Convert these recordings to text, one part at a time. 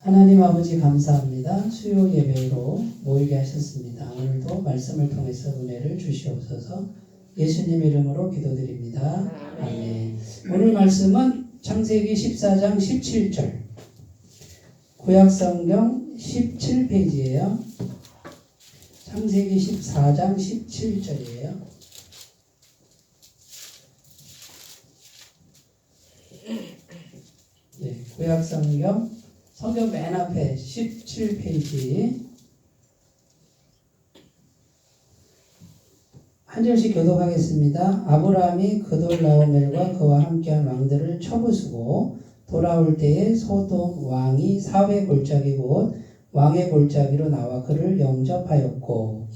하나님 아버지 감사합니다. 수요 예배로 모이게 하셨습니다. 오늘도 말씀을 통해서 은혜를 주시옵소서. 예수님 이름으로 기도드립니다. 아멘. 오늘 말씀은 창세기 14장 17절 구약성경 17페이지예요. 창세기 14장 17절이에요. 네, 구약성경 성경 맨 앞에 17페이지 한 절씩 교독하겠습니다. 아브라함이 그돌라오멜과 그와 함께한 왕들을 쳐부수고 돌아올 때에 소돔 왕이 사회 골짜기 곧 왕의 골짜기로 나와 그를 영접하였고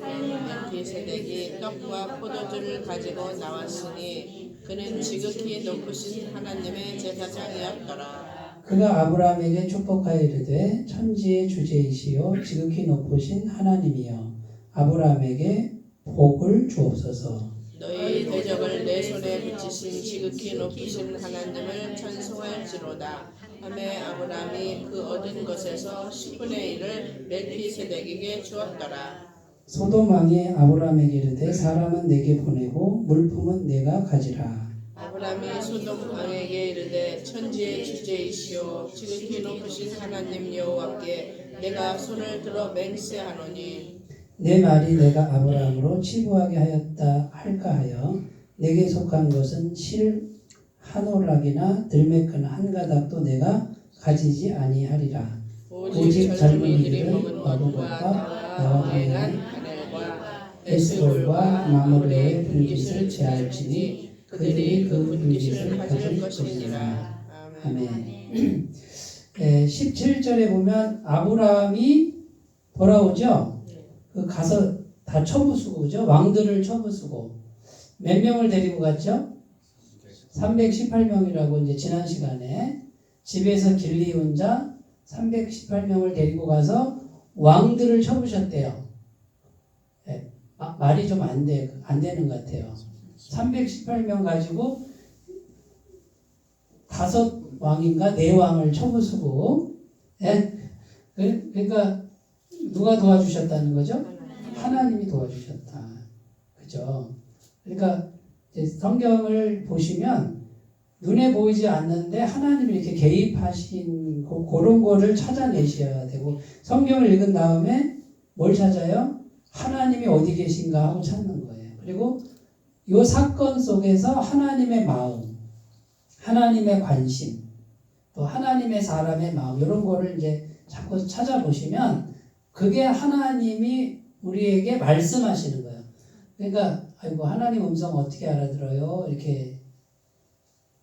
멜기세덱이 떡과 포도주를 가지고 나왔으니 그는 지극히 높으신 하나님의 제사장이었더라. 그가 아브라함에게 축복하여 이르되 천지의 주제이시요 지극히 높으신 하나님이여 아브라함에게 복을 주옵소서. 너희 대적을 내 손에 붙이신 지극히 높으신 하나님을 찬송할지로다. 하매 아브라함이 그 얻은 것에서 10분의 1을 멜기세덱에게 주었더라. 소돔 왕이 아브라함에게 이르되 사람은 내게 보내고 물품은 내가 가지라. 아브라함이 소돔 왕에게 이르되 천지의 주제이시오 지극히 높으신 하나님 여호와께 내가 손을 들어 맹세하노니 내 말이 내가 아브라함으로 치부하게 하였다 할까 하여 내게 속한 것은 실 한 오락이나 들매끈 한 가닥도 내가 가지지 아니하리라. 오직 젊은이들은 먹은 것과 나와 행한 하늘과 에스골과 마므레의 분깃을 제할지니 그들이 그 분깃을 가질 것이니라. 아멘. 17절에 보면 아브라함이 돌아오죠. 그 가서 다 쳐부수고 그죠? 왕들을 쳐부수고 몇 명을 데리고 갔죠? 318명이라고 이제 지난 시간에 집에서 길리운 자 318명을 데리고 가서 왕들을 쳐부셨대요. 네, 말이 좀 안 되는 것 같아요. 318명 가지고 5왕인가 4왕을 쳐부수고, 네? 그러니까 누가 도와주셨다는 거죠? 하나님이 도와주셨다. 그죠? 그러니까 성경을 보시면 눈에 보이지 않는데 하나님이 이렇게 개입하신 그런 거를 찾아내셔야 되고 성경을 읽은 다음에 뭘 찾아요? 하나님이 어디 계신가 하고 찾는 거예요. 그리고 이 사건 속에서 하나님의 마음, 하나님의 관심, 또 하나님의 사람의 마음 이런 거를 이제 자꾸 찾아보시면 그게 하나님이 우리에게 말씀하시는 거예요. 그러니까 아이고 하나님 음성 어떻게 알아들어요? 이렇게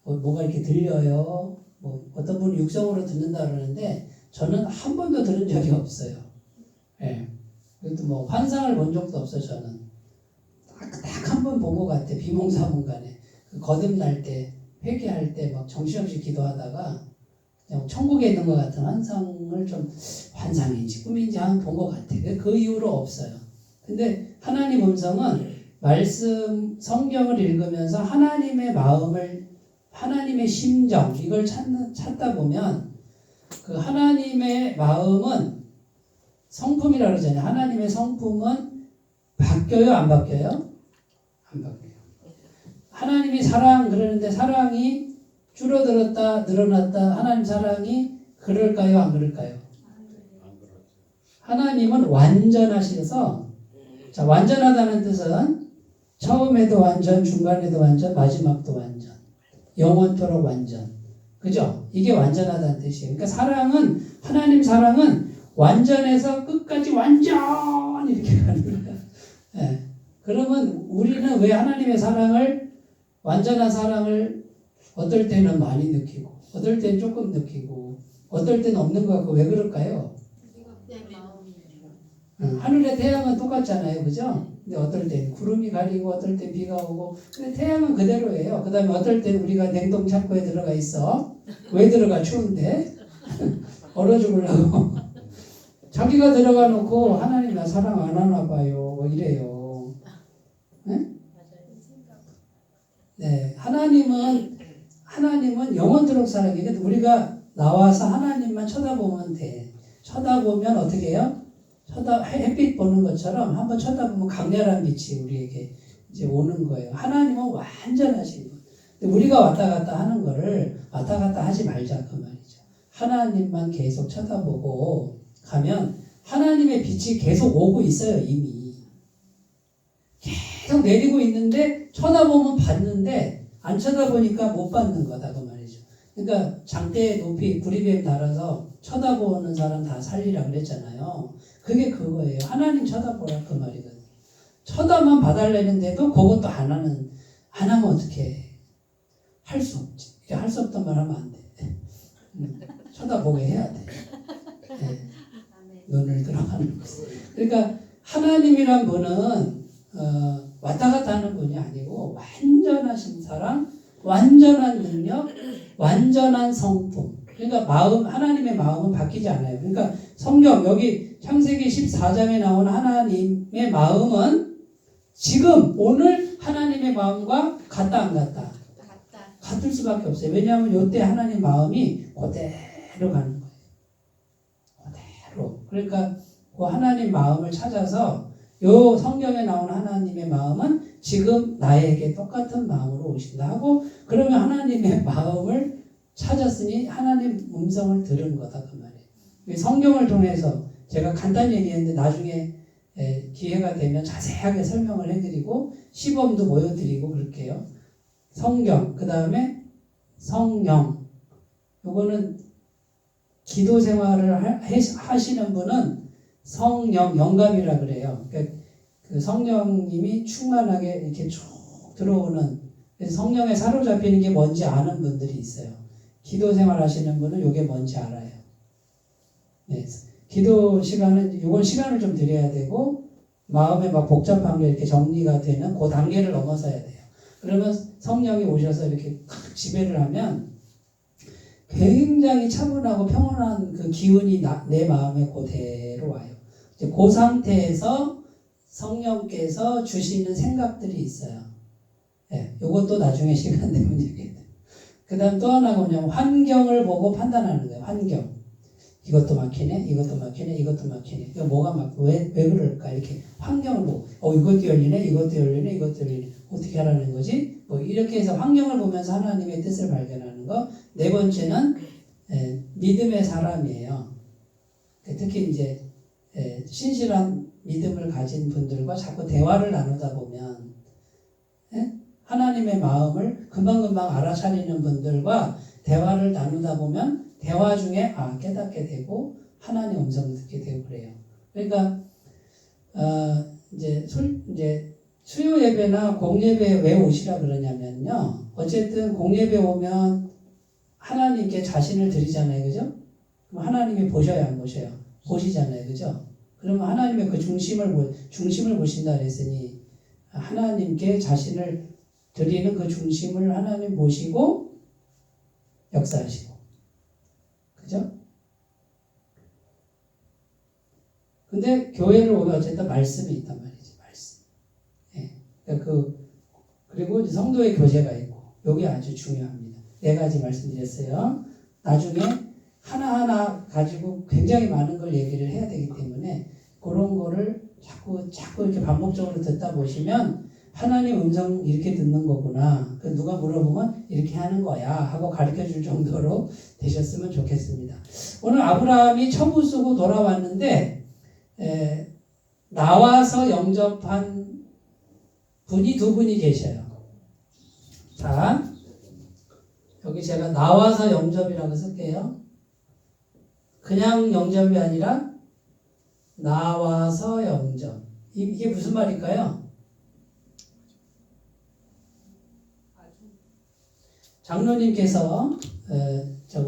뭐가 이렇게 들려요? 뭐 어떤 분이 육성으로 듣는다 그러는데 저는 한 번도 들은 적이 없어요. 예. 그것도 뭐 환상을 본 적도 없어요. 저는 딱 한 번 본 것 같아. 비몽사몽간에 그 거듭날 때 회개할 때 막 정신없이 기도하다가 그냥 천국에 있는 것 같은 환상을 좀 환상인지 꿈인지 한 번 본 것 같아. 그 이후로 없어요. 근데 하나님 음성은 말씀 성경을 읽으면서 하나님의 마음을 하나님의 심정 이걸 찾다 보면 그 하나님의 마음은 성품이라고 그러잖아요. 하나님의 성품은 바뀌어요? 안 바뀌어요? 안 바뀌어요. 하나님이 사랑 그러는데 사랑이 줄어들었다 늘어났다 하나님 사랑이 그럴까요? 안 그럴까요? 하나님은 완전하셔서 자, 완전하다는 뜻은 처음에도 완전, 중간에도 완전, 마지막도 완전, 영원토록 완전. 그죠? 이게 완전하다는 뜻이에요. 그러니까 사랑은, 하나님 사랑은 완전해서 끝까지 완전 이렇게 가는 거예요. 네. 그러면 우리는 왜 하나님의 사랑을, 완전한 사랑을 어떨 때는 많이 느끼고, 어떨 때는 조금 느끼고, 어떨 때는 없는 것 같고, 왜 그럴까요? 하늘의 태양은 똑같잖아요. 그죠? 근데 어떨 땐 구름이 가리고 어떨 땐 비가 오고 근데 태양은 그대로예요. 그 다음에 어떨 땐 우리가 냉동 창고에 들어가 있어. 왜 들어가? 추운데 얼어 죽으려고 자기가 들어가 놓고 하나님 나 사랑 안 하나 봐요. 뭐 이래요. 네? 네, 하나님은 영원토록 사랑해요. 근데 우리가 나와서 하나님만 쳐다보면 돼. 쳐다보면 어떻게 해요? 햇빛 보는 것처럼 한번 쳐다보면 강렬한 빛이 우리에게 이제 오는 거예요. 하나님은 완전하신 분. 근데 우리가 왔다 갔다 하는 거를 왔다 갔다 하지 말자 그 말이죠. 하나님만 계속 쳐다보고 가면 하나님의 빛이 계속 오고 있어요. 이미 계속 내리고 있는데 쳐다보면 봤는데 안 쳐다보니까 못 받는 거다 그 말이죠. 그러니까 장대에 높이 구리뱀 달아서 쳐다보는 사람 다 살리라 그랬잖아요. 그게 그거예요. 하나님 쳐다보라 그 말이거든요. 쳐다만 봐달라는데도 그것도 안 하면 어떡해. 할 수 없지. 할 수 없단 말 하면 안 돼. 쳐다보게 해야 돼. 네. 눈을 들어가는 것을. 그러니까 하나님이란 분은 왔다 갔다 하는 분이 아니고 완전하신 사랑, 완전한 능력, 완전한 성품. 그러니까 하나님의 마음은 바뀌지 않아요. 그러니까 성경 여기 창세기 14장에 나오는 하나님의 마음은 지금 오늘 하나님의 마음과 같다 안 같다? 같을 수밖에 없어요. 왜냐하면 이때 하나님 마음이 그대로 가는 거예요. 그대로. 그러니까 그 하나님 마음을 찾아서 요 성경에 나오는 하나님의 마음은 지금 나에게 똑같은 마음으로 오신다 하고 그러면 하나님의 마음을 찾았으니 하나님 음성을 들은 거다 그 말이에요. 성경을 통해서 제가 간단히 얘기했는데 나중에 기회가 되면 자세하게 설명을 해드리고 시범도 보여드리고 그럴게요. 성경, 그 다음에 성령. 요거는 기도 생활을 하시는 분은 성령, 영감이라 그래요. 그러니까 그 성령님이 충만하게 이렇게 쭉 들어오는, 그래서 성령에 사로잡히는 게 뭔지 아는 분들이 있어요. 기도 생활 하시는 분은 요게 뭔지 알아요. 네. 기도 시간은, 요건 시간을 좀 드려야 되고, 마음에 막 복잡한 게 이렇게 정리가 되는 그 단계를 넘어서야 돼요. 그러면 성령이 오셔서 이렇게 지배를 하면 굉장히 차분하고 평온한 그 기운이 내 마음에 그대로 와요. 이제 그 상태에서 성령께서 주시는 생각들이 있어요. 네, 요것도 나중에 시간 되면 얘기해요. 그 다음 또 하나가 뭐냐면 환경을 보고 판단하는 거예요. 환경. 이것도 막히네, 이것도 막히네, 이것도 막히네. 이거 뭐가 막고 왜 그럴까? 이렇게 환경을 보고, 이것도 열리네, 이것도 열리네, 이것도 열리네. 어떻게 하라는 거지? 뭐 이렇게 해서 환경을 보면서 하나님의 뜻을 발견하는 거. 네 번째는 믿음의 사람이에요. 특히 이제 신실한 믿음을 가진 분들과 자꾸 대화를 나누다 보면 하나님의 마음을 금방금방 알아차리는 분들과 대화를 나누다 보면 대화 중에 깨닫게 되고 하나님의 음성을 듣게 되고 그래요. 그러니까 이제 수요 예배나 공예배에 왜 오시라 그러냐면요. 어쨌든 공예배 오면 하나님께 자신을 드리잖아요. 그죠? 그럼 하나님이 보셔야 안 보셔요? 보시잖아요. 그죠? 그러면 하나님의 그 중심을 보신다 그랬으니 하나님께 자신을 드리는 그 중심을 하나님 보시고 역사하시고. 그죠? 근데 교회를 오면 어쨌든 말씀이 있단 말이지. 말씀. 예. 그리고 성도의 교제가 있고 이게 아주 중요합니다. 4가지 말씀드렸어요. 나중에 하나하나 가지고 굉장히 많은 걸 얘기를 해야 되기 때문에 그런 거를 자꾸 이렇게 반복적으로 듣다 보시면 하나님 음성 이렇게 듣는 거구나. 누가 물어보면 이렇게 하는 거야 하고 가르쳐 줄 정도로 되셨으면 좋겠습니다. 오늘 아브라함이 처부 쓰고 돌아왔는데 나와서 영접한 분이 2분이 계셔요. 자, 여기 제가 나와서 영접이라고 쓸게요. 그냥 영접이 아니라 나와서 영접. 이게 무슨 말일까요? 장로님께서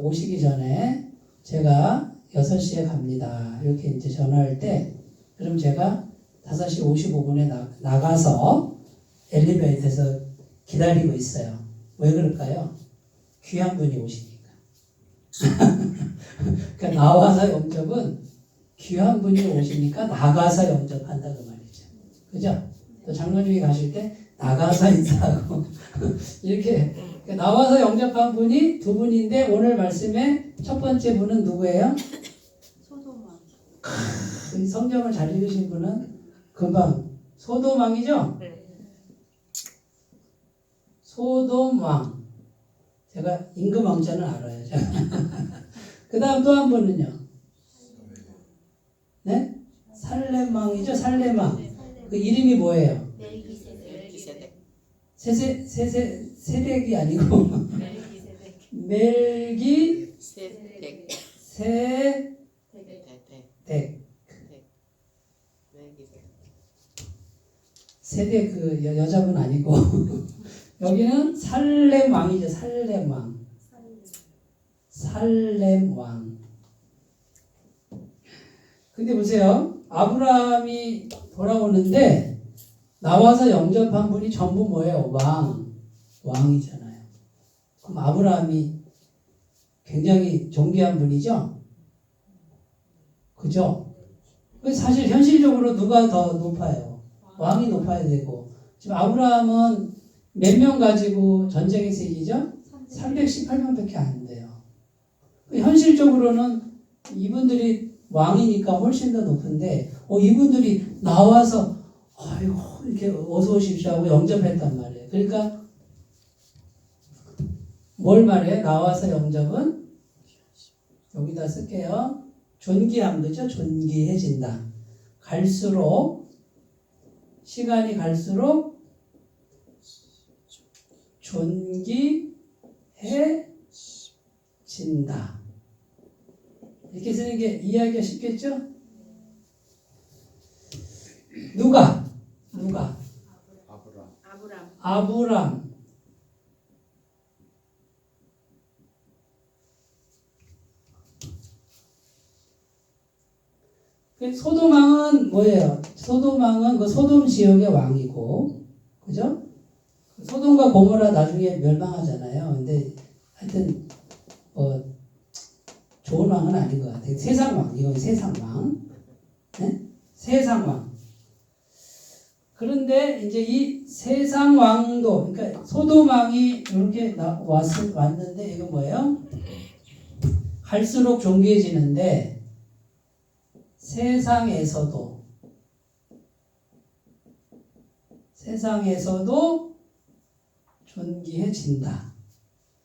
오시기 전에 제가 6시에 갑니다. 이렇게 이제 전화할 때 그럼 제가 5시 55분에 나가서 엘리베이터에서 기다리고 있어요. 왜 그럴까요? 귀한 분이 오시니까. 그러니까 나와서 영접은 귀한 분이 오시니까 나가서 영접한다 그 말이죠. 그죠? 또 장로님이 가실 때 나가서 인사하고 이렇게 나와서 영접한 분이 두 분인데 오늘 말씀의 첫 번째 분은 누구예요? 소돔왕. 성경을 잘 읽으신 분은 금방 소돔왕이죠? 네. 소돔왕. 제가 임금왕자는 알아요. 그 다음 또 한 분은요? 네? 살렘왕이죠? 살렘왕. 그 이름이 뭐예요? 멜기세덱. 세덱이 아니고 멜기 세덱. 세덱. 멜기세덱. 세덱 그 여자분 아니고 여기는 살렘 왕이죠. 살렘 왕. 살렘 왕. 근데 보세요. 아브라함이 돌아오는데 나와서 영접한 분이 전부 뭐예요? 왕이잖아요. 그럼 아브라함이 굉장히 존귀한 분이죠? 그죠? 사실 현실적으로 누가 더 높아요? 왕이 높아야 되고. 지금 아브라함은 몇 명 가지고 전쟁에서 이기죠? 318명밖에 안 돼요. 현실적으로는 이분들이 왕이니까 훨씬 더 높은데, 이분들이 나와서, 아이고, 이렇게 어서 오십시오 하고 영접했단 말이에요. 그러니까, 뭘 말해? 나와서 영접은? 여기다 쓸게요. 존귀함, 그죠? 존귀해진다. 갈수록, 시간이 갈수록 존귀해진다. 이렇게 쓰는 게 이해하기가 쉽겠죠? 누가? 아브람. 소돔왕은 뭐예요? 소돔왕은 그 소돔 지역의 왕이고, 그죠? 소돔과 고모라 나중에 멸망하잖아요. 근데 하여튼 좋은 왕은 아닌 것 같아요. 세상왕, 이건 세상왕. 네? 세상왕. 그런데 이제 이 세상왕도, 그러니까 소돔왕이 이렇게 왔는데, 이거 뭐예요? 갈수록 존귀해지는데, 세상에서도 존귀해진다.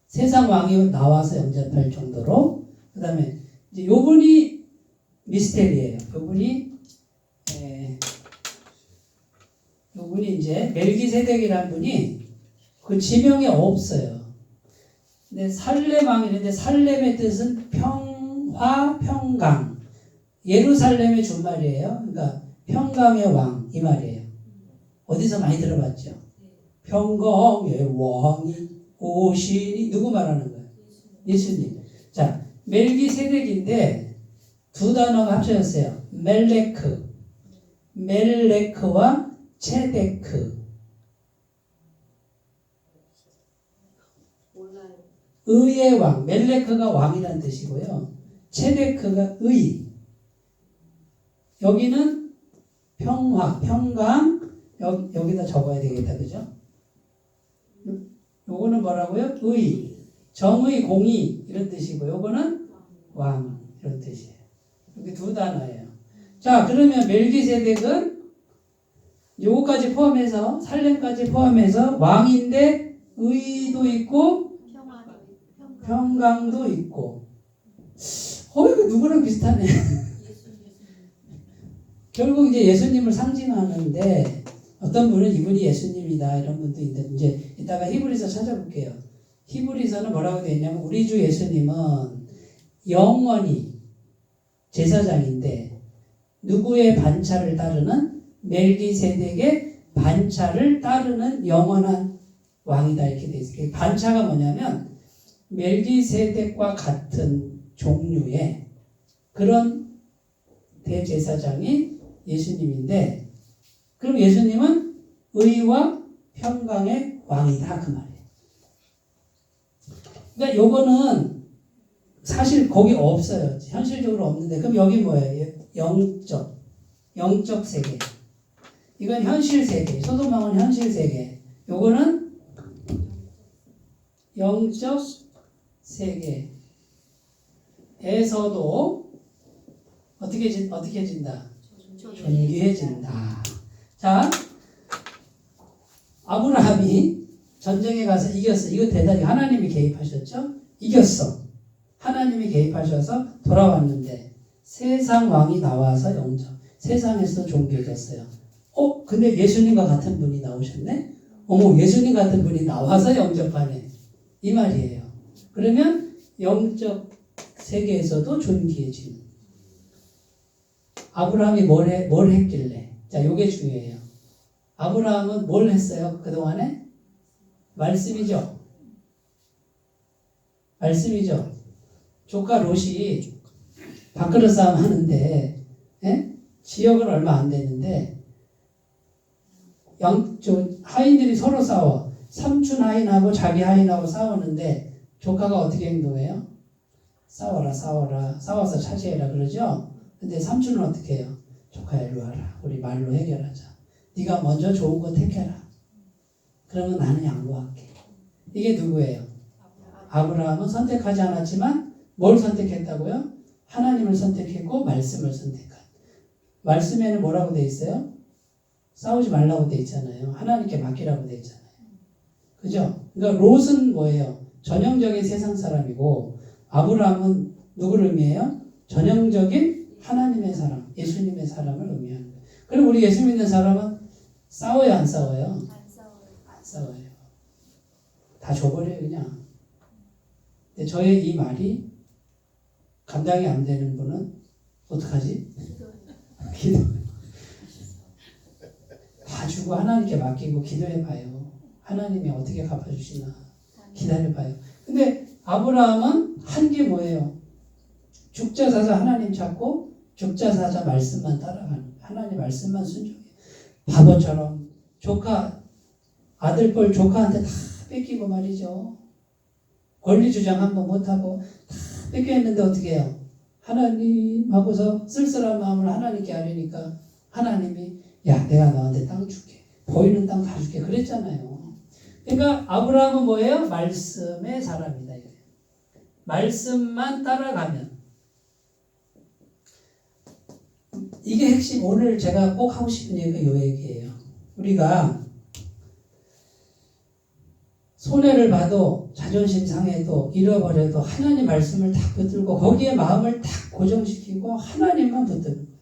세상 왕이 나와서 영접할 정도로. 그 다음에 이제 요분이 미스테리예요. 요분이 이제 멜기세덱이라는 분이 그 지명이 없어요. 근데 살렘 왕이는데 살렘의 뜻은 평화, 평강. 예루살렘의 준말이에요. 그러니까 평강의 왕 이 말이에요. 어디서 많이 들어봤죠? 평강의 왕이 오시니 누구 말하는 거예요? 예수님. 자, 멜기세덱인데 두 단어가 합쳐졌어요. 멜레크와 체데크. 의의 왕. 멜레크가 왕이라는 뜻이고요. 체데크가 의. 여기는 평화, 평강. 여기다 적어야 되겠다. 그죠? 요거는 뭐라고요? 의. 정의, 공의 이런 뜻이고 요거는 왕 이런 뜻이에요. 이렇게 두 단어예요. 자, 그러면 멜기세덱은 요거까지 포함해서 살렘까지 포함해서 왕인데 의도 있고 평강도 있고. 이거 누구랑 비슷하네. 결국 이제 예수님을 상징하는데 어떤 분은 이분이 예수님이다 이런 분도 있는데 이제 이따가 히브리서 찾아볼게요. 히브리서는 뭐라고 되어 있냐면 우리 주 예수님은 영원히 제사장인데 누구의 반차를 따르는 멜기세덱의 반차를 따르는 영원한 왕이다 이렇게 되어 있어요. 반차가 뭐냐면 멜기세덱과 같은 종류의 그런 대제사장이 예수님인데 그럼 예수님은 의와 평강의 왕이다 그 말이에요. 그러니까 요거는 사실 거기 없어요. 현실적으로 없는데 그럼 여기 뭐예요? 영적 세계. 이건 현실 세계. 소돔왕은 현실 세계. 요거는 영적 세계에서도 어떻게 진다? 존귀해진다. 자, 아브라함이 전쟁에 가서 이겼어. 이거 대단히 하나님이 개입하셨죠? 이겼어. 하나님이 개입하셔서 돌아왔는데 세상 왕이 나와서 영적 세상에서 존귀해졌어요. 근데 예수님과 같은 분이 나오셨네? 어머, 예수님 같은 분이 나와서 영접하네. 이 말이에요. 그러면 영적 세계에서도 존귀해지는. 아브라함이 뭘 했길래? 자, 요게 중요해요. 아브라함은 뭘 했어요? 그동안에? 말씀이죠. 말씀이죠. 조카 롯이 밥그릇 싸움 하는데, 지역은 얼마 안 됐는데, 하인들이 서로 싸워. 삼촌 하인하고 자기 하인하고 싸우는데, 조카가 어떻게 행동해요? 싸워라. 싸워서 차지해라. 그러죠? 근데 삼촌은 어떻게 해요? 조카야, 일로 와라. 우리 말로 해결하자. 네가 먼저 좋은 거 택해라. 그러면 나는 양보할게. 이게 누구예요? 아브라함은 선택하지 않았지만 뭘 선택했다고요? 하나님을 선택했고 말씀을 선택한. 말씀에는 뭐라고 돼 있어요? 싸우지 말라고 돼 있잖아요. 하나님께 맡기라고 돼 있잖아요. 그죠? 그러니까 롯은 뭐예요? 전형적인 세상 사람이고 아브라함은 누구를 의미해요? 전형적인 하나님의 사람, 예수님의 사람을 의미하는 거예요. 그럼 우리 예수 믿는 사람은 싸워요, 안 싸워요? 안 싸워요. 다 줘버려요, 그냥. 근데 저의 이 말이 감당이 안 되는 분은 어떡하지? 기도. 다 주고 하나님께 맡기고 기도해봐요. 하나님이 어떻게 갚아주시나 기다려봐요. 근데 아브라함은 한 게 뭐예요? 죽자사자 하나님 찾고 죽자사자 말씀만 따라가는, 하나님 말씀만 순종해요. 바보처럼 아들뻘 조카한테 다 뺏기고 말이죠. 권리 주장 한번 못하고 다 뺏겼는데 어떻게 해요? 하나님 하고서 쓸쓸한 마음을 하나님께 하려니까 하나님이 야, 내가 너한테 땅 줄게. 보이는 땅 다 줄게. 그랬잖아요. 그러니까 아브라함은 뭐예요? 말씀의 사람이다. 말씀만 따라가면. 이게 핵심. 오늘 제가 꼭 하고 싶은 얘기가 이 얘기예요. 우리가 손해를 봐도 자존심 상해도 잃어버려도 하나님 말씀을 딱 붙들고 거기에 마음을 딱 고정시키고 하나님만 붙드는 거예요.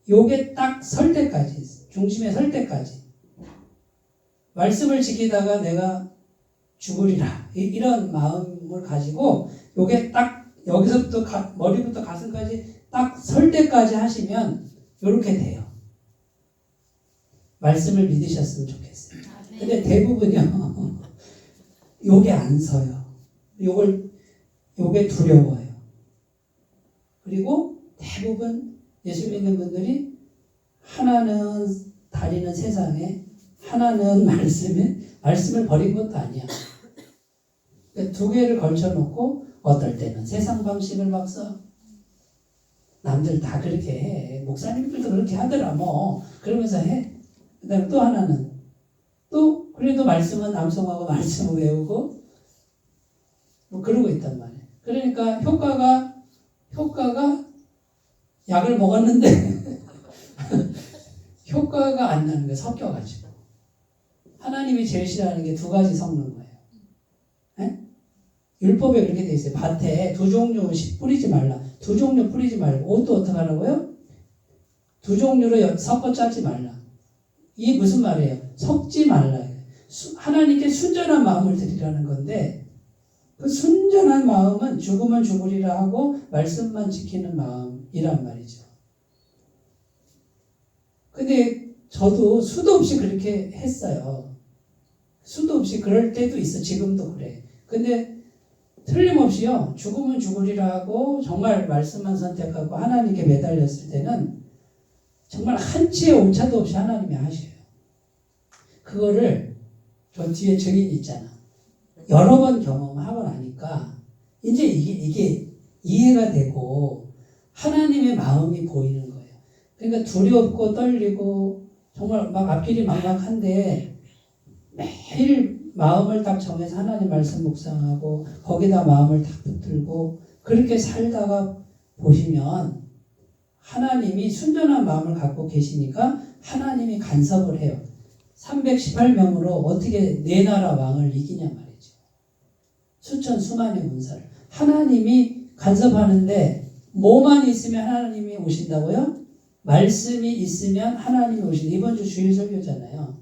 요게 딱 설 때까지, 중심에 설 때까지. 말씀을 지키다가 내가 죽으리라. 이런 마음을 가지고 요게 딱 여기서부터 머리부터 가슴까지 딱 설 때까지 하시면 요렇게 돼요. 말씀을 믿으셨으면 좋겠어요. 근데 대부분요, 요게 안 서요. 요게 두려워요. 그리고 대부분 예수 믿는 분들이 하나는 다니는 세상에 하나는 말씀을 버린 것도 아니야. 그러니까 두 개를 걸쳐놓고 어떨 때는 세상 방식을 막 써. 남들 다 그렇게 해. 목사님들도 그렇게 하더라 뭐. 그러면서 해. 그 다음에 또 하나는 또 그래도 말씀은 암송하고 말씀을 외우고 뭐 그러고 있단 말이에요. 그러니까 효과가 약을 먹었는데 효과가 안 나는 거예요. 섞여가지고. 하나님이 제일 싫어하는 게 두 가지 섞는 거예요. 네? 율법에 그렇게 돼 있어요. 밭에 두 종류씩 뿌리지 말라. 두 종류 뿌리지 말고 옷도 어떻게 하라고요? 두 종류로 섞어 짜지 말라. 이게 무슨 말이에요? 섞지 말라. 하나님께 순전한 마음을 드리라는 건데 그 순전한 마음은 죽으면 죽으리라 하고 말씀만 지키는 마음이란 말이죠. 근데 저도 수도 없이 그렇게 했어요. 수도 없이 그럴 때도 있어. 지금도 그래. 근데 틀림없이요. 죽으면 죽으리라 하고 정말 말씀만 선택하고 하나님께 매달렸을 때는 정말 한치의 오차도 없이 하나님이 하셔요. 그거를 저 뒤에 증인이 있잖아. 여러 번 경험하고 나니까 이제 이게 이해가 되고 하나님의 마음이 보이는 거예요. 그러니까 두렵고 떨리고 정말 막 앞길이 막막한데 매일 마음을 딱 정해서 하나님 말씀 묵상하고 거기다 마음을 딱 붙들고 그렇게 살다가 보시면 하나님이 순전한 마음을 갖고 계시니까 하나님이 간섭을 해요. 318명으로 어떻게 네 나라 왕을 이기냐 말이죠. 수천 수만의 문사를. 하나님이 간섭하는데 뭐만 있으면 하나님이 오신다고요? 말씀이 있으면 하나님이 오신다. 이번 주 주일 설교잖아요.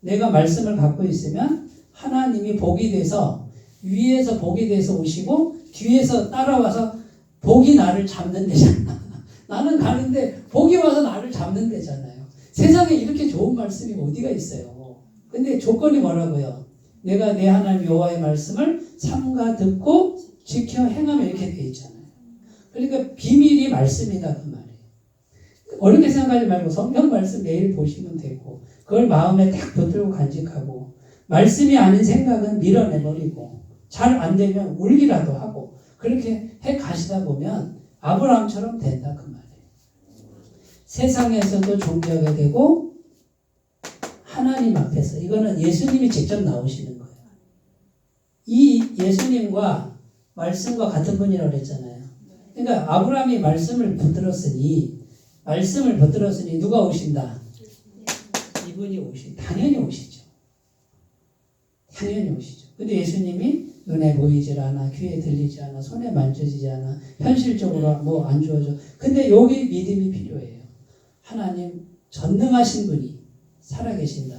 내가 말씀을 갖고 있으면 하나님이 복이 돼서 위에서 복이 돼서 오시고 뒤에서 따라와서 복이 나를 잡는 데잖아. 나는 가는데 복이 와서 나를 잡는 데잖아요. 세상에 이렇게 좋은 말씀이 어디가 있어요. 근데 조건이 뭐라고요? 내가 내 하나님 여호와의 말씀을 삼가 듣고 지켜 행하면 이렇게 돼 있잖아요. 그러니까 비밀이 말씀이다 그 말이에요. 어렵게 생각하지 말고 성경 말씀 매일 보시면 되고 그걸 마음에 딱 붙들고 간직하고 말씀이 아닌 생각은 밀어내버리고 잘 안 되면 울기라도 하고 그렇게 해 가시다 보면 아브라함처럼 된다 그 말이에요. 세상에서도 존귀하게 되고 하나님 앞에서 이거는 예수님이 직접 나오시는 거예요. 이 예수님과 말씀과 같은 분이라고 그랬잖아요. 그러니까 아브라함이 말씀을 붙들었으니 누가 오신다? 이분이 당연히 오시죠. 당연히 오시죠. 근데 예수님이 눈에 보이질 않아, 귀에 들리지 않아, 손에 만져지지 않아, 현실적으로 뭐 안 주어져. 근데 여기 믿음이 필요해요. 하나님 전능하신 분이 살아계신다.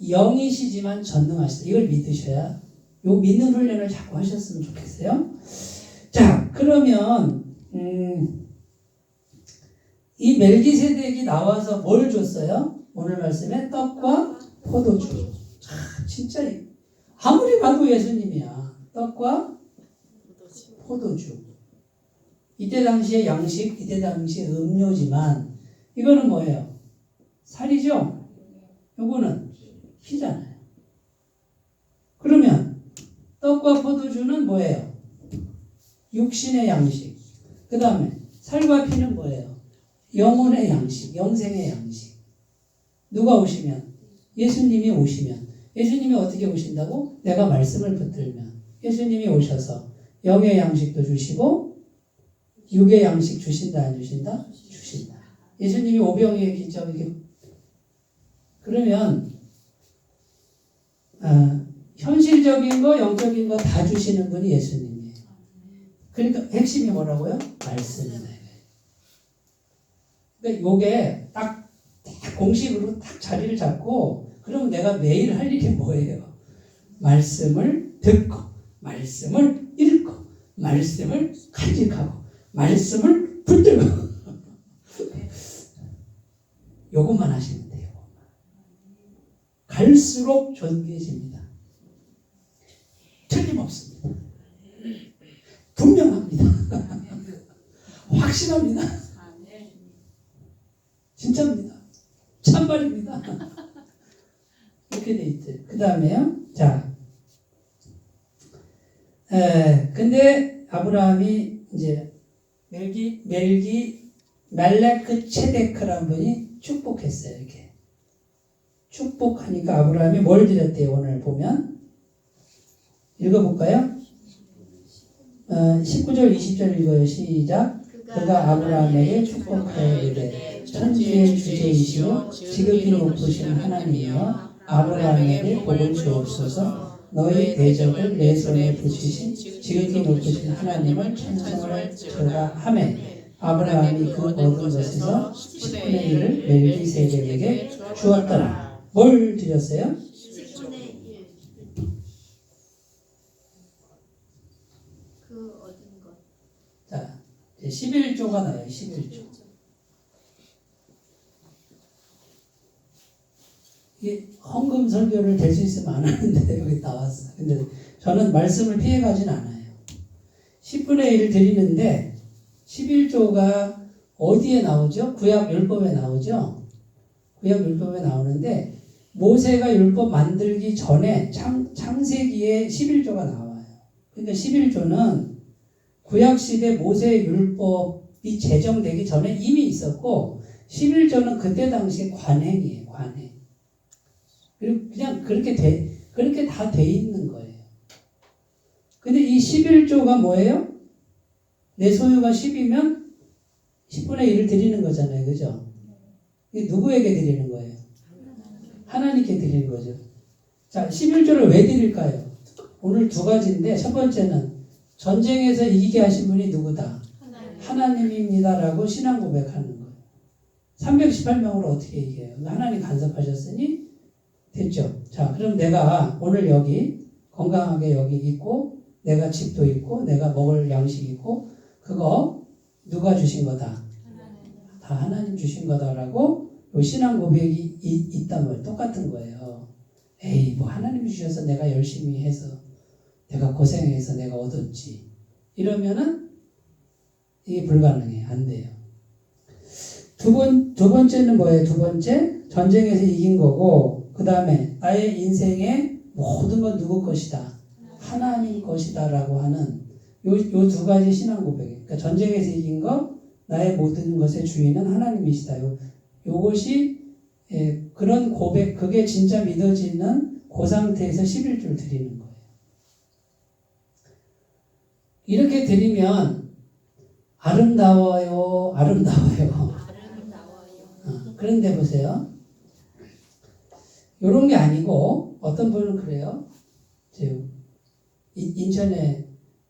영이시지만 전능하시다. 이걸 믿으셔야 요 믿는 훈련을 자꾸 하셨으면 좋겠어요. 자, 그러면 이 멜기세덱이 나와서 뭘 줬어요? 오늘 말씀에 떡과 포도주. 진짜 아무리 봐도 예수님이야. 떡과 포도주. 이때 당시의 양식, 이때 당시의 음료지만 이거는 뭐예요? 살이죠? 요거는 피잖아요. 그러면 떡과 포도주는 뭐예요? 육신의 양식. 그 다음에 살과 피는 뭐예요? 영혼의 양식, 영생의 양식. 누가 오시면? 예수님이 오시면. 예수님이 어떻게 오신다고? 내가 말씀을 붙들면. 예수님이 오셔서 영의 양식도 주시고 육의 양식 주신다 안 주신다? 주신다. 예수님이 오병이의 기적 이렇게 그러면 현실적인 거 영적인 거 다 주시는 분이 예수님이에요. 그러니까 핵심이 뭐라고요? 말씀이다. 그러니까 요게 딱 공식으로 딱 자리를 잡고 그러면 내가 매일 할 일이 뭐예요? 말씀을 듣고 말씀을 읽고 말씀을 간직하고 말씀을 붙들고 요것만 하시면 돼요. 갈수록 존귀해집니다. 틀림없습니다. 분명합니다. 확실합니다. 진짜입니다. 참말입니다. 이렇게 돼 있죠. 그 다음에요. 자, 근데 아브라함이 이제 멜레크 체데크라는 분이 축복했어요. 이렇게 축복하니까 아브라함이 뭘 드렸대요? 오늘 보면 읽어볼까요? 19절 20절 읽어요. 시작. 그가 아브라함에게 축복하여 이르되 천지의 주제이시오 지극히 높으신 하나님이여 아브라함에게 복을 주옵소서. 너희 대적을 내 손에 붙이신 지극히 높으신 하나님을 찬송할지어다 하매 아브라함이 그 얻은 것에서 10분의 1을 멜기세덱에게 주었더라. 뭘 드렸어요? 10분의 1. 그 얻은 것. 자, 11조가 나와요. 11조. 이게 헌금 설교를 될 수 있으면 안 하는데 여기 나왔어. 근데 저는 말씀을 피해가진 않아요. 10분의 1을 드리는데 11조가 어디에 나오죠? 구약 율법에 나오죠? 구약 율법에 나오는데 모세가 율법 만들기 전에 창세기에 11조가 나와요. 그러니까 11조는 구약시대 모세의 율법이 제정되기 전에 이미 있었고 11조는 그때 당시에 관행이에요. 관행. 그리고 그냥 그렇게 그렇게 다 돼 있는 거예요. 근데 이 11조가 뭐예요? 내 소유가 10이면 10분의 1을 드리는 거잖아요. 그죠? 이게 누구에게 드리는 거예요? 하나님께 드리는 거죠. 자, 11조를 왜 드릴까요? 오늘 두 가지인데 첫 번째는 전쟁에서 이기게 하신 분이 누구다? 하나님입니다라고 신앙 고백하는 거예요. 318명으로 어떻게 이겨요? 하나님 간섭하셨으니 됐죠. 자, 그럼 내가 오늘 여기 건강하게 여기 있고 내가 집도 있고 내가 먹을 양식 있고 그거 누가 주신 거다? 다 하나님 주신 거다라고 요 신앙 고백이 있단 말 똑같은 거예요. 에이 뭐 하나님이 주셔서 내가 열심히 해서 내가 고생해서 내가 얻었지 이러면은 이게 불가능해. 안 돼요. 두 번째는 뭐예요? 두 번째 전쟁에서 이긴 거고 그 다음에 나의 인생의 모든 건 누구 것이다? 하나님 것이다라고 하는 요 두 가지 신앙 고백이에요. 그러니까 전쟁에서 이긴 거 나의 모든 것의 주인은 하나님이시다. 요것이 그런 고백 그게 진짜 믿어지는 그 상태에서 11조를 드리는 거예요. 이렇게 드리면 아름다워요. 그런데 보세요. 요런 게 아니고 어떤 분은 그래요.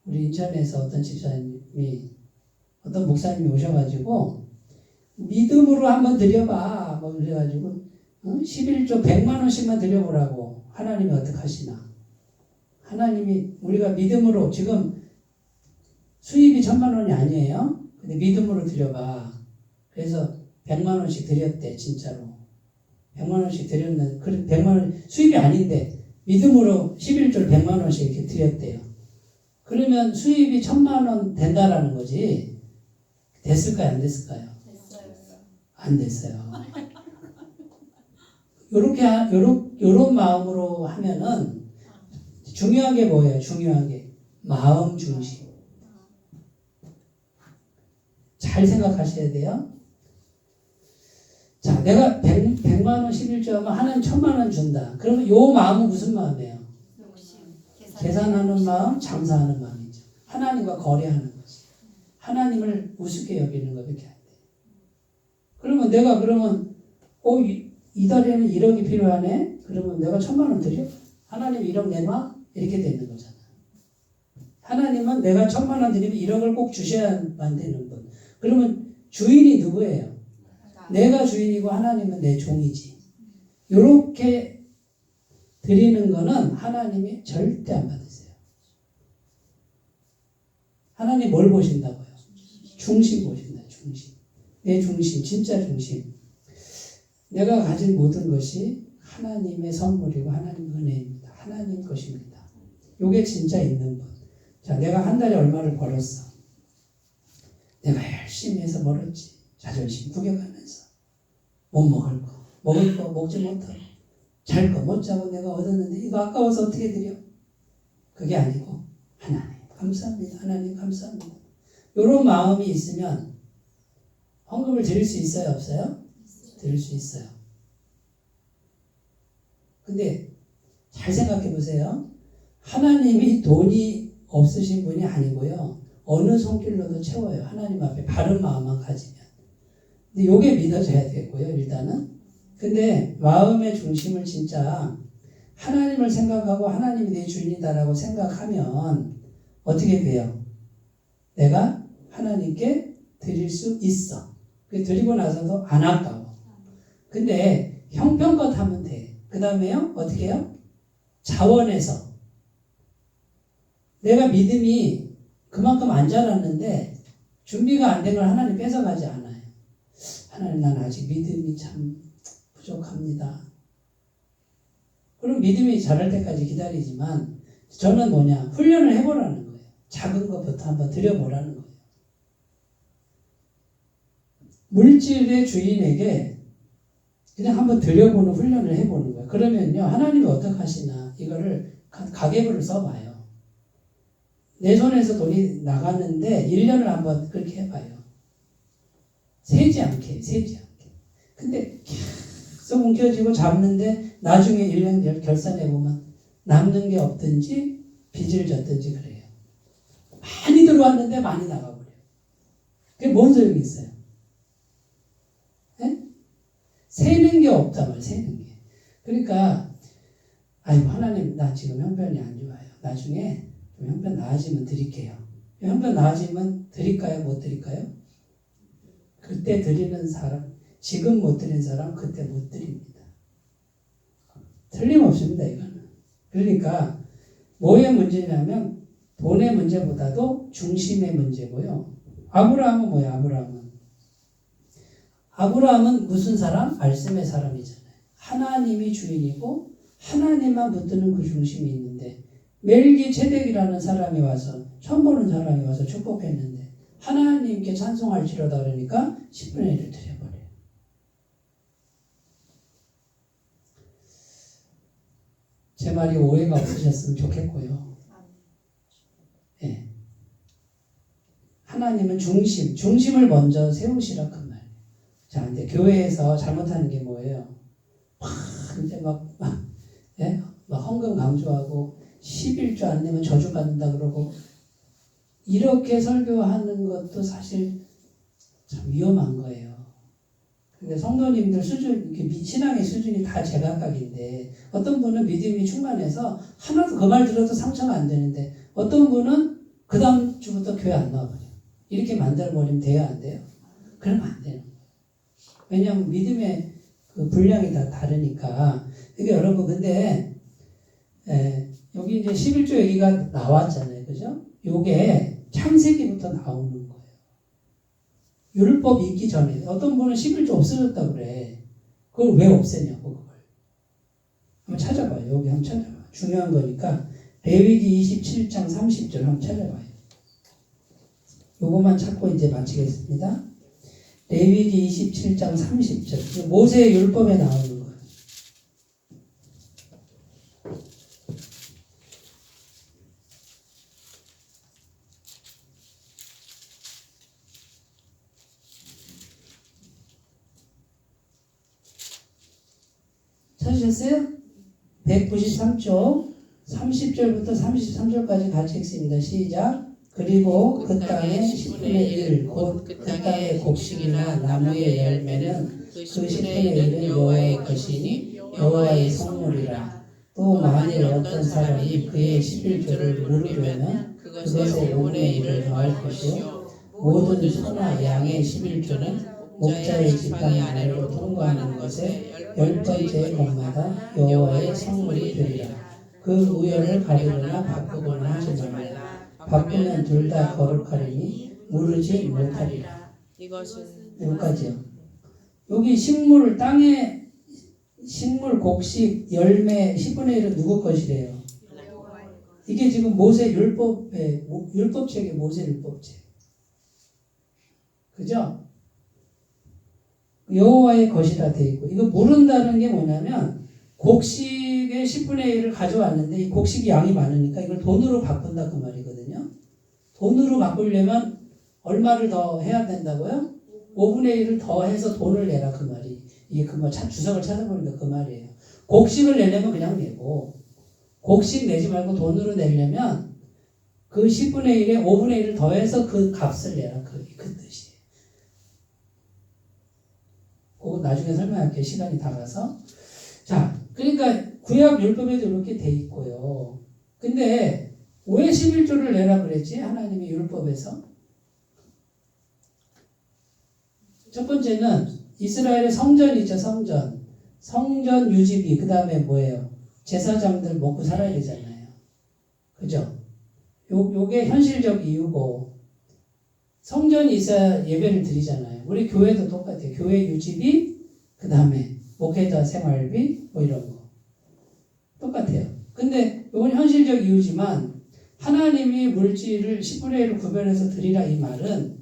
우리 인천에서 어떤 집사님이 어떤 목사님이 오셔가지고 믿음으로 한번 드려봐 뭐 그래가지고 11조 100만 원씩만 드려보라고. 하나님이 어떻게 하시나. 하나님이 우리가 믿음으로 지금 수입이 1000만 원이 아니에요. 근데 믿음으로 드려봐. 그래서 100만 원씩 드렸대. 진짜로 100만 원씩 드렸는데 100만 원 수입이 아닌데 믿음으로 11조를 100만 원씩 이렇게 드렸대요. 그러면 수입이 1000만 원 된다라는 거지. 됐을까요? 안 됐을까요? 안 됐어요. 요런 마음으로 하면은 중요한 게 뭐예요? 중요한 게 마음 중심. 잘 생각하셔야 돼요. 자, 내가 100만 원 11조 하면 하나님 1000만 원 준다. 그러면 요 마음은 무슨 마음이에요? 계산하는 마음, 장사하는 마음이죠. 하나님과 거래하는 거지. 하나님을 우습게 여기는 것밖에 안 돼. 그러면 내가 이 달에는 1억이 필요하네? 그러면 내가 1000만 원 드려? 하나님 1억 내놔? 이렇게 되는 거잖아. 하나님은 내가 1000만 원 드리면 1억을 꼭 주셔야만 되는 분. 그러면 주인이 누구예요? 내가 주인이고 하나님은 내 종이지. 요렇게 드리는 거는 하나님이 절대 안 받으세요. 하나님 뭘 보신다고요? 중심 보신다. 중심. 내 중심, 진짜 중심. 내가 가진 모든 것이 하나님의 선물이고 하나님 은혜입니다. 하나님 것입니다. 요게 진짜 있는 분. 자, 내가 한 달에 얼마를 벌었어. 내가 열심히 해서 벌었지. 자존심 구겨가면서. 못 먹을 거, 먹을 거 먹지 못하고 잘 거 못 자고 내가 얻었는데 이거 아까워서 어떻게 드려? 그게 아니고 하나님 감사합니다. 하나님 감사합니다. 이런 마음이 있으면 헌금을 드릴 수 있어요? 없어요? 드릴 수 있어요. 근데 잘 생각해 보세요. 하나님이 돈이 없으신 분이 아니고요. 어느 손길로도 채워요. 하나님 앞에 바른 마음만 가지면. 근데 요게 믿어져야 되고요. 일단은. 근데 마음의 중심을 진짜 하나님을 생각하고 하나님이 내 주인이다라고 생각하면 어떻게 돼요? 내가 하나님께 드릴 수 있어. 드리고 나서도 안 아까워. 근데 형편껏 하면 돼. 그 다음에요? 어떻게 해요? 자원해서. 내가 믿음이 그만큼 안 자랐는데 준비가 안 된 걸 하나님 뺏어가지 않아요. 하나님 난 아직 믿음이 참 부족합니다. 그럼 믿음이 자랄 때까지 기다리지만 저는 훈련을 해보라는 거예요. 작은 것부터 한번 드려보라는 거예요. 물질의 주인에게 그냥 한번 드려보는 훈련을 해보는 거예요. 그러면요 하나님이 어떻게 하시나 이거를 가계부를 써봐요. 내 손에서 돈이 나가는데 1년을 한번 그렇게 해봐요. 세지 않게. 근데 계속 움켜쥐고 잡는데 나중에 1년 결산해보면 남는 게 없든지 빚을 졌든지 그래요. 많이 들어왔는데 많이 나가버려요. 그게 뭔 소용이 있어요? 네? 세는 게 없단 말이에요. 세는 게. 그러니까 아이고 하나님 나 지금 형편이 안 좋아요. 나중에 좀 형편 나아지면 드릴게요. 형편 나아지면 드릴까요? 못 드릴까요? 그때 드리는 사람, 지금 못 드린 사람 그때 못 드립니다. 틀림없습니다 이거는. 그러니까 뭐의 문제냐면 돈의 문제보다도 중심의 문제고요. 아브라함은 뭐예요? 아브라함은 무슨 사람? 말씀의 사람이잖아요. 하나님이 주인이고 하나님만 붙드는 그 중심이 있는데 멜기ጼ덱이라는 사람이 와서 처음 보는 사람이 와서 축복했는데 하나님께 찬송할지로다 그러니까 10분의 1을 드려버려요. 제 말이 오해가 없으셨으면 좋겠고요. 네. 하나님은 중심을 먼저 세우시라 그 말. 자, 근데 교회에서 잘못하는 게 뭐예요? 이제 막 헌금 강조하고 11조 안 내면 저주 받는다 그러고 이렇게 설교하는 것도 사실 참 위험한 거예요. 그러니까 성도님들 수준, 신앙의 수준이 다 제각각인데 어떤 분은 믿음이 충만해서 하나도 그 말 들어도 상처가 안 되는데 어떤 분은 그 다음 주부터 교회 안 나와버려요. 이렇게 만들어버리면 돼요, 안 돼요? 그러면 안 되는 거예요. 왜냐하면 믿음의 그 분량이 다 다르니까. 그러니까 여러분 근데 여기 이제 11조 얘기가 나왔잖아요. 그죠? 요게 창세기부터 나오는 거예요. 율법이 있기 전에. 어떤 분은 11조 없어졌다고 그래. 그걸 왜 없애냐고 그걸. 한번 찾아봐요. 여기 한번 찾아봐요. 중요한 거니까 레위기 27장 30절 한번 찾아봐요. 요거만 찾고 이제 마치겠습니다. 레위기 27장 30절. 모세의 율법에 나오는 거예요. 찾으셨어요? 193쪽 30절부터 33절까지 같이 읽습니다. 시작. 그리고 그 땅의 10분의 1 곧 그 땅의 곡식이나 나무의 열매는 그 10분의 1은 여호와의 것이니 여호와의 성물이라. 또 만일 어떤 사람이 그의 11조를 물으려면 그것의 5분의 1을 더할 것이요 모든 소나 양의 11조는 목자의 지팡이 아래로 통과하는 것에 10번째 것마다 여호와의 성물이 되리라. 그 우열을 가리거나 바꾸거나 하지 말라. 바꾸면 둘 다 거룩하리니 무르지 못하리라. 이것은 여기까지요. 여기 식물, 땅의 식물, 곡식, 열매 10분의 1은 누구 것이래요? 이게 지금 모세 율법책에 모세 율법책. 그죠? 여호와의 것이라 돼 있고 이거 모른다는 게 뭐냐면 곡식의 10분의 1을 가져왔는데 이 곡식이 양이 많으니까 이걸 돈으로 바꾼다 그 말이거든요. 돈으로 바꾸려면 얼마를 더 해야 된다고요? 5분의 1을 더 해서 돈을 내라 그 말이. 이게 그 말 주석을 찾아보니까 그 말이에요. 곡식을 내려면 그냥 내고 곡식 내지 말고 돈으로 내려면 그 10분의 1에 5분의 1을 더해서 그 값을 내라 그 뜻이에요. 그거 나중에 설명할게요. 시간이 다 가서. 자, 그러니까 구약 율법에도 이렇게 돼 있고요. 근데 왜 11조를 내라 그랬지? 하나님의 율법에서. 첫 번째는 이스라엘의 성전이 있죠. 성전 유지비. 그 다음에 뭐예요? 제사장들 먹고 살아야 되잖아요. 그죠? 요게 현실적 이유고 성전이 있어야 예배를 드리잖아요. 우리 교회도 똑같아요. 교회 유지비, 그 다음에 목회자 생활비, 뭐 이런 거. 똑같아요. 근데 이건 현실적 이유지만 하나님이 물질을 10분의 1을 구별해서 드리라 이 말은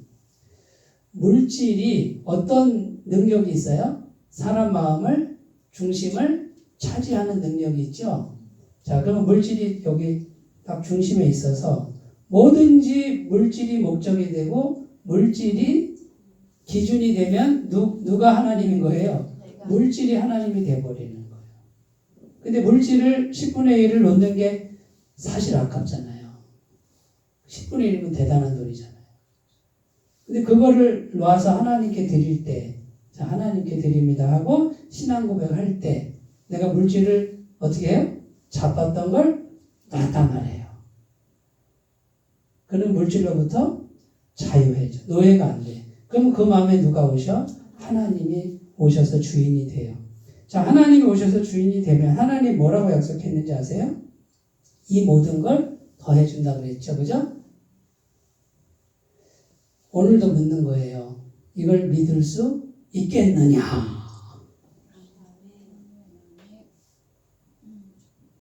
물질이 어떤 능력이 있어요? 사람 마음을, 중심을 차지하는 능력이 있죠. 자, 그러면 물질이 여기 딱 중심에 있어서 뭐든지 물질이 목적이 되고 물질이 기준이 되면 누가 하나님인 거예요? 물질이 하나님이 돼버리는 거예요. 근데 물질을 10분의 1을 놓는 게 사실 아깝잖아요. 10분의 1이면 대단한 돈이잖아요. 근데 그거를 놔서 하나님께 드릴 때, 자, 하나님께 드립니다 하고 신앙 고백할 때 내가 물질을 어떻게 해요? 잡았던 걸 놨단 말이에요. 그는 물질로부터 자유해져. 노예가 안 돼. 그럼 그 마음에 누가 오셔? 하나님이 오셔서 주인이 돼요. 자, 하나님이 오셔서 주인이 되면 하나님 뭐라고 약속했는지 아세요? 이 모든 걸 더해준다고 그랬죠. 그죠? 오늘도 묻는 거예요. 이걸 믿을 수 있겠느냐?